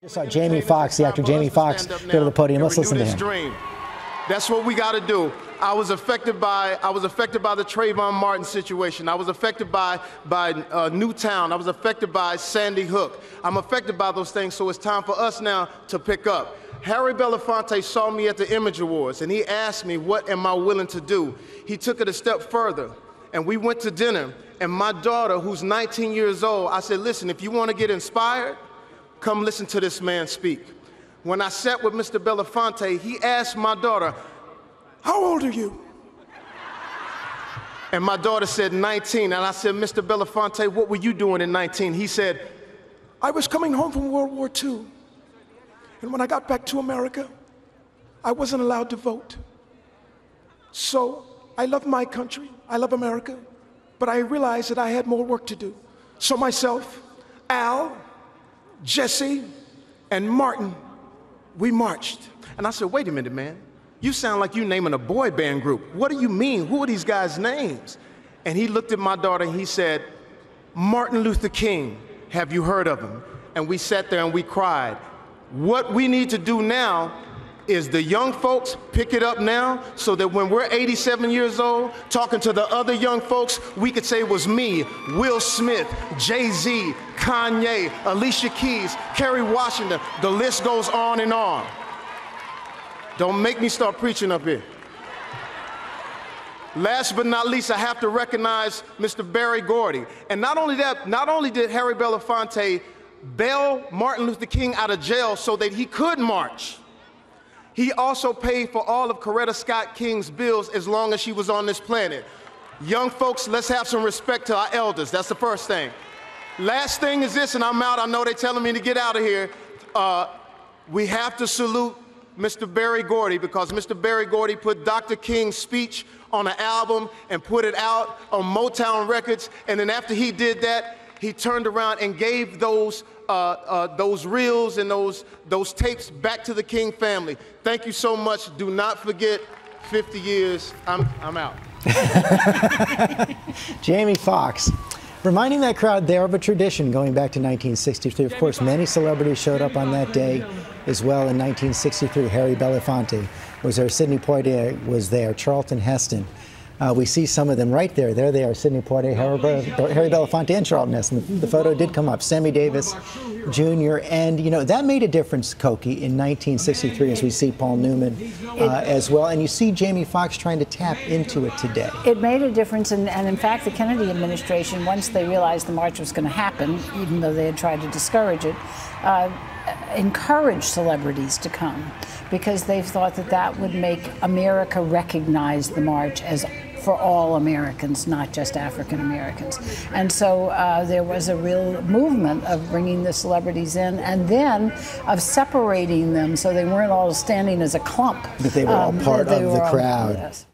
Just saw Jamie Foxx, the actor Jamie Foxx, go to the podium. Let's listen to him. Dream. That's what we got to do. I was affected by the Trayvon Martin situation. I was affected by Newtown. I was affected by Sandy Hook. I'm affected by those things, so it's time for us now to pick up. Harry Belafonte saw me at the Image Awards, and he asked me, what am I willing to do? He took it a step further, and we went to dinner, and my daughter, who's 19 years old, I said, listen, if you want to get inspired, come listen to this man speak. When I sat with Mr. Belafonte, he asked my daughter, how old are you? And my daughter said 19, and I said, Mr. Belafonte, what were you doing in 19? He said, I was coming home from World War II, and when I got back to America, I wasn't allowed to vote. So I love my country, I love America, but I realized that I had more work to do. So myself, Al, Jesse, and Martin, we marched. And I said, wait a minute, man. You sound like you naming a boy band group. What do you mean? Who are these guys' names? And he looked at my daughter and he said, Martin Luther King, have you heard of him? And we sat there and we cried. What we need to do now is the young folks pick it up now so that when we're 87 years old, talking to the other young folks, we could say it was me, Will Smith, Jay-Z, Kanye, Alicia Keys, Kerry Washington. The list goes on and on. Don't make me start preaching up here. Last but not least, I have to recognize Mr. Berry Gordy. And not only that, not only did Harry Belafonte bail Martin Luther King out of jail so that he could march, he also paid for all of Coretta Scott King's bills as long as she was on this planet. Young folks, let's have some respect to our elders. That's the first thing. Last thing is this, and I'm out. I know they're telling me to get out of here. We have to salute Mr. Berry Gordy, because Mr. Berry Gordy put Dr. King's speech on an album and put it out on Motown Records. And then after he did that, he turned around and gave those reels and those tapes back to the King family. Thank you so much. Do not forget 50 years. I'm out. Jamie Foxx, reminding that crowd there of a tradition going back to 1963. Of course, many celebrities showed up on that day as well in 1963. Harry Belafonte was there. Sidney Poitier was there. Charlton Heston. We see some of them right there. There they are, Sidney Poitier, Harry Belafonte, and Charlton Heston. The photo did come up. Sammy Davis Jr. And, you know, that made a difference, Koki, in 1963, as we see Paul Newman as well. And you see Jamie Foxx trying to tap into it today. It made a difference. And in fact, the Kennedy administration, once they realized the march was going to happen, even though they had tried to discourage it, encouraged celebrities to come, because they thought that that would make America recognize the march as for all Americans, not just African Americans. And so there was a real movement of bringing the celebrities in, and then of separating them so they weren't all standing as a clump. But they were all part of the crowd. Yes.